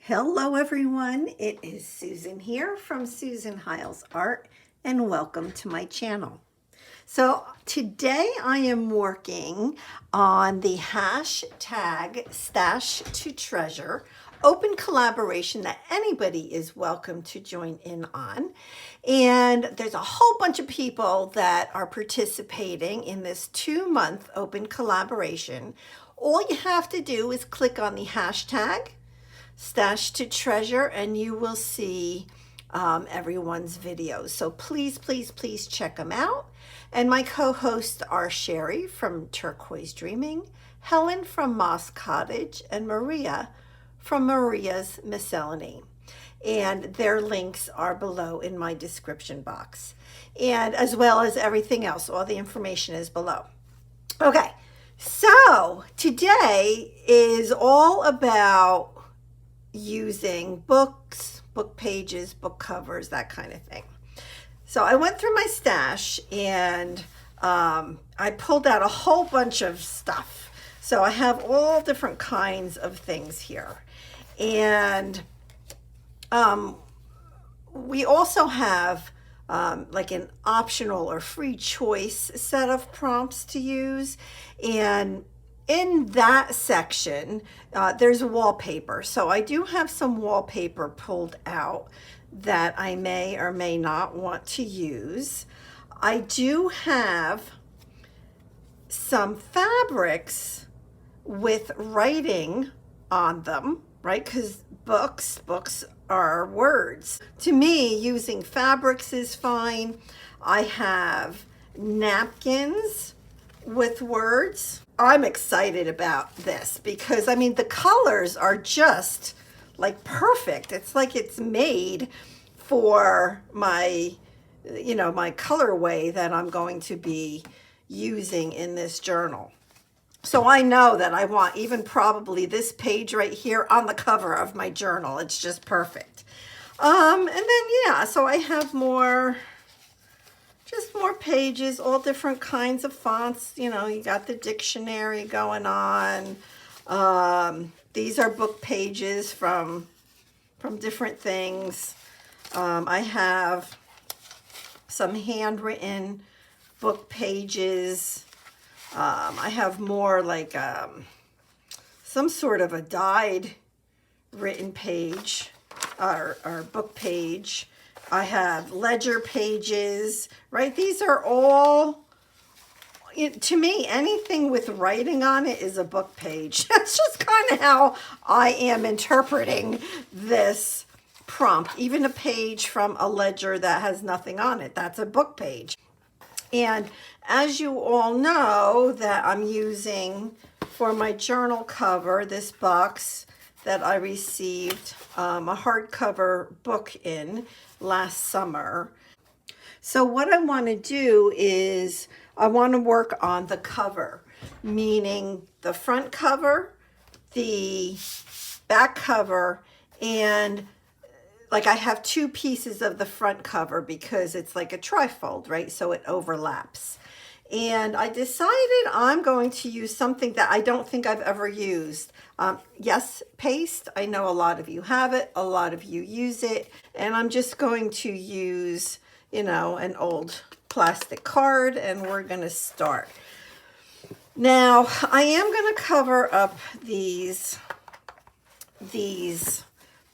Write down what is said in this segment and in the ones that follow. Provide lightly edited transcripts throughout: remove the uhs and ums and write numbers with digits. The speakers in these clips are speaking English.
Hello everyone, it is Susan here from Susan Hiles Art and welcome to my channel. So today I am working on the hashtag #StashToTreasure open collaboration that anybody is welcome to join in on. And there's a whole bunch of people that are participating in this 2-month open collaboration. All you have to do is click on the hashtag #StashToTreasure and you will see everyone's videos. So please, please, please check them out. And my co-hosts are Sheree from Turquoise Dreaming, Helen from Moss Cottage, and Maria from Maria's Miscellany. And their links are below in my description box. And as well as everything else, all the information is below. Okay, so today is all about using books, book pages, book covers, that kind of thing. So I went through my stash and I pulled out a whole bunch of stuff. So I have all different kinds of things here. And we also have like an optional or free choice set of prompts to use. And in that section, there's wallpaper. So I do have some wallpaper pulled out that I may or may not want to use. I do have some fabrics with writing on them, right? Because books are words. To me, using fabrics is fine. I have napkins with words. I'm excited about this because I mean the colors are just like perfect. It's like it's made for my, my colorway that I'm going to be using in this journal. So I know that I want even probably this page right here on the cover of my journal. It's just perfect. And then yeah, so I have just more pages, all different kinds of fonts. You got the dictionary going on. These are book pages from different things. I have some handwritten book pages. I have more like some sort of a dyed written page or book page. I have ledger pages, right? These are all, to me, anything with writing on it is a book page. That's just kind of how I am interpreting this prompt. Even a page from a ledger that has nothing on it, that's a book page. And as you all know, that I'm using for my journal cover, this box that I received a hardcover book in last summer. So what I want to do is I want to work on the cover, meaning the front cover, the back cover, and like I have 2 pieces of the front cover because it's like a trifold, right? So it overlaps. And I decided I'm going to use something that I don't think I've ever used. Yes, paste. I know a lot of you have it. A lot of you use it. And I'm just going to use, an old plastic card and we're going to start. Now, I am going to cover up these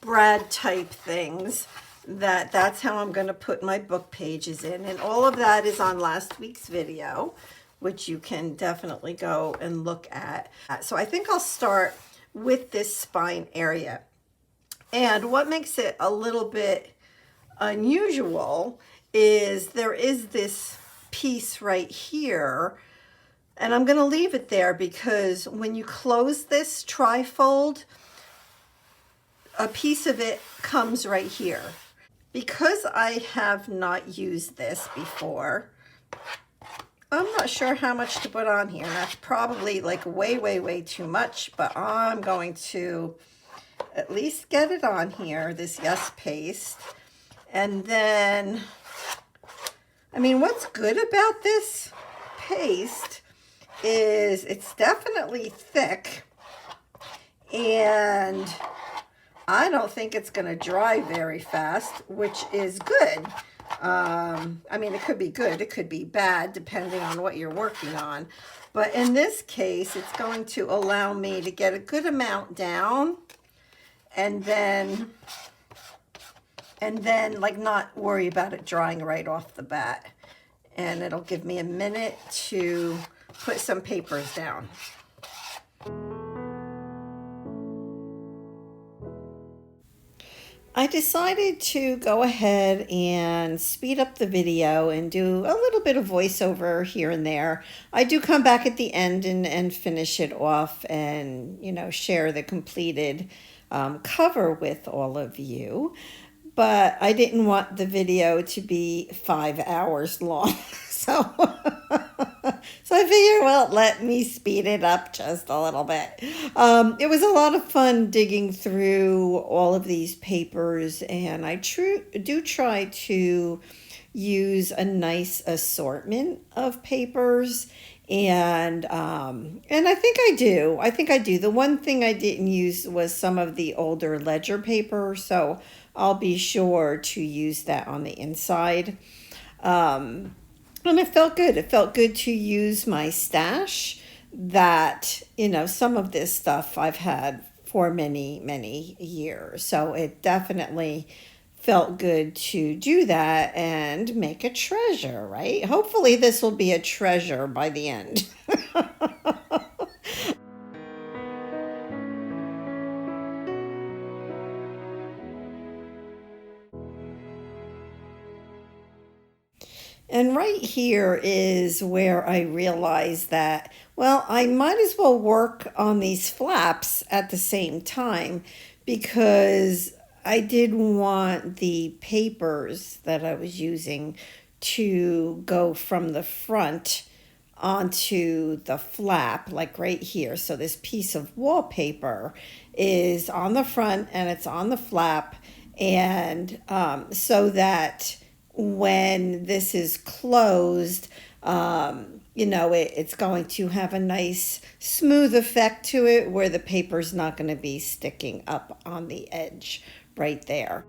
brad type things. That's how I'm going to put my book pages in, and all of that is on last week's video, which you can definitely go and look at. So I think I'll start with this spine area, and what makes it a little bit unusual is there is this piece right here, and I'm going to leave it there because when you close this trifold, a piece of it comes right here. Because I have not used this before, I'm not sure how much to put on here. That's probably like way, way, way too much, but I'm going to at least get it on here, this Yes paste. And then, I mean, what's good about this paste is it's definitely thick, and I don't think it's going to dry very fast, which is good. I mean, it could be good, it could be bad, depending on what you're working on. But in this case, it's going to allow me to get a good amount down and then like not worry about it drying right off the bat. And it'll give me a minute to put some papers down. I decided to go ahead and speed up the video and do a little bit of voiceover here and there. I do come back at the end and finish it off and, you know, share the completed cover with all of you. But I didn't want the video to be 5 hours long. So, so I figured, well, let me speed it up just a little bit. It was a lot of fun digging through all of these papers, and I do try to use a nice assortment of papers. And I think I do. I think I do. The one thing I didn't use was some of the older ledger paper, so I'll be sure to use that on the inside. And it felt good. It felt good to use my stash that, you know, some of this stuff I've had for many, many years. So it definitely felt good to do that and make a treasure, right? Hopefully this will be a treasure by the end. And right here is where I realized that, well, I might as well work on these flaps at the same time because I did want the papers that I was using to go from the front onto the flap, like right here. So this piece of wallpaper is on the front and it's on the flap, and so that when this is closed, you know, it's going to have a nice smooth effect to it where the paper's not going to be sticking up on the edge right there.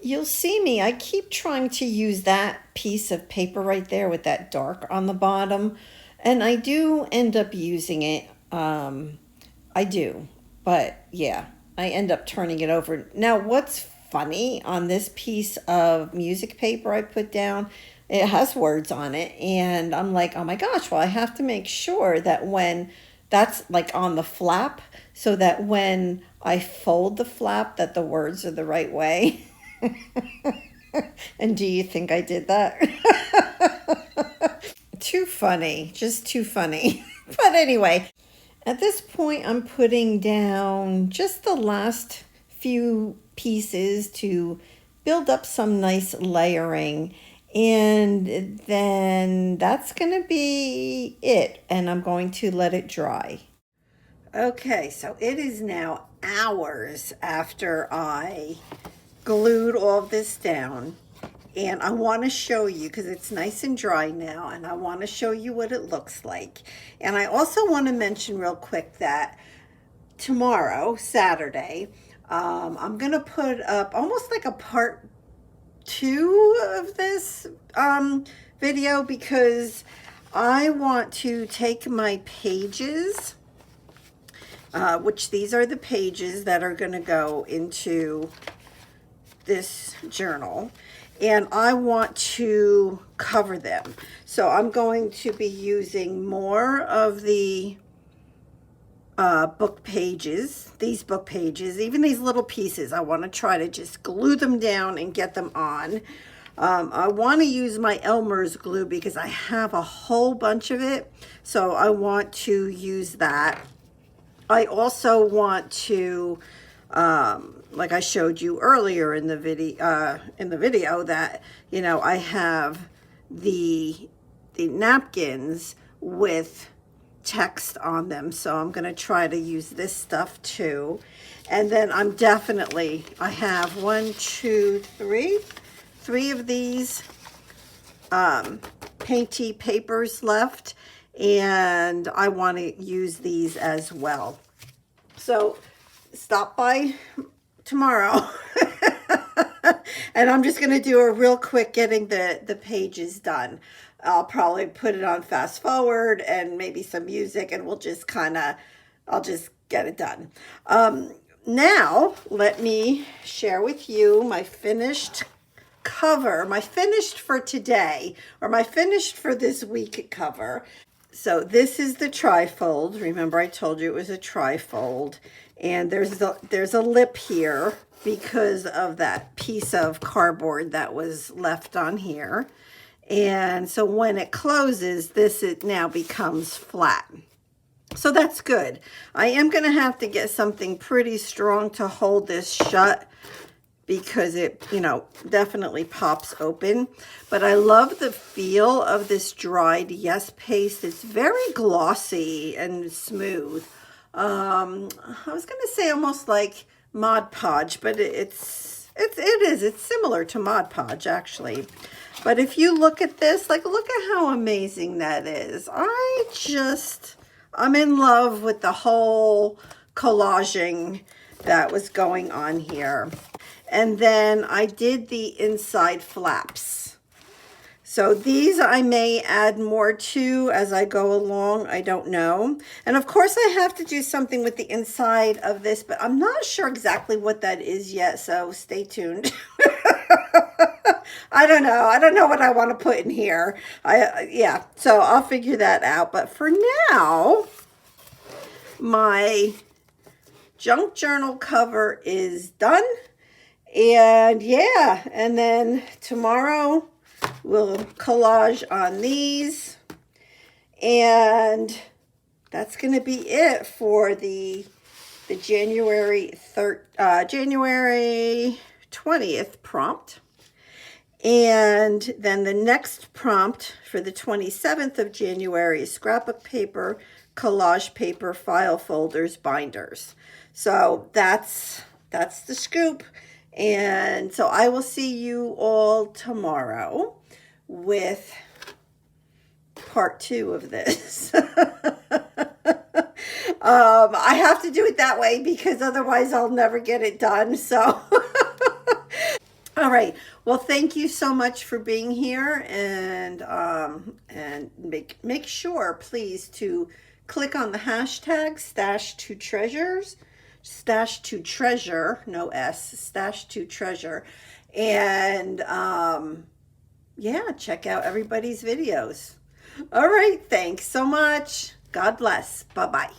You'll see me. I keep trying to use that piece of paper right there with that dark on the bottom. And I do end up using it. I do. But yeah, I end up turning it over. Now, what's funny on this piece of music paper I put down, it has words on it. And I'm like, oh my gosh, well, I have to make sure that when that's like on the flap, so that when I fold the flap, that the words are the right way. And do you think I did that? Too funny, just too funny. But anyway, at this point, I'm putting down just the last few pieces to build up some nice layering. And then that's going to be it. And I'm going to let it dry. Okay, so it is now hours after I glued all this down. And I want to show you, because it's nice and dry now, and I want to show you what it looks like. And I also want to mention real quick that tomorrow, Saturday, I'm going to put up almost like a part 2 of this video, because I want to take my pages, which these are the pages that are going to go into this journal, and I want to cover them. So I'm going to be using more of the book pages, these book pages, even these little pieces. I want to try to just glue them down and get them on. I want to use my Elmer's glue because I have a whole bunch of it, so I want to use that. I also want to like I showed you earlier in the video, that, you know, I have the napkins with text on them, so I'm going to try to use this stuff too. And then I have 3 of these painty papers left, and I want to use these as well. So stop by tomorrow and I'm just going to do a real quick getting the pages done. I'll probably put it on fast forward and maybe some music, and we'll just I'll just get it done. Now let me share with you my finished cover, my finished for today, or my finished for this week cover. So this is the trifold. Remember, I told you it was a trifold. And there's a lip here because of that piece of cardboard that was left on here. And so when it closes, it now becomes flat. So that's good. I am going to have to get something pretty strong to hold this shut, because it, you know, definitely pops open. But I love the feel of this dried Yes paste. It's very glossy and smooth. I was going to say almost like Mod Podge, but it is. It's similar to Mod Podge, actually. But if you look at this, like, look at how amazing that is. I'm in love with the whole collaging that was going on here. And then I did the inside flaps. So these I may add more to as I go along. I don't know. And of course I have to do something with the inside of this, but I'm not sure exactly what that is yet. So stay tuned. I don't know. I don't know what I want to put in here. Yeah, so I'll figure that out. But for now, my junk journal cover is done. And yeah, and then tomorrow we'll collage on these, and that's going to be it for the January 20th prompt. And then the next prompt for the 27th of January is scrapbook paper, collage paper, file folders, binders. So that's the scoop. And so I will see you all tomorrow with part 2 of this. I have to do it that way because otherwise I'll never get it done. So All right. Well, thank you so much for being here, and make sure, please, to click on the hashtag stash2treasures, stash2treasure, no S, stash2treasure, and yeah, check out everybody's videos. All right. Thanks so much. God bless. Bye-bye.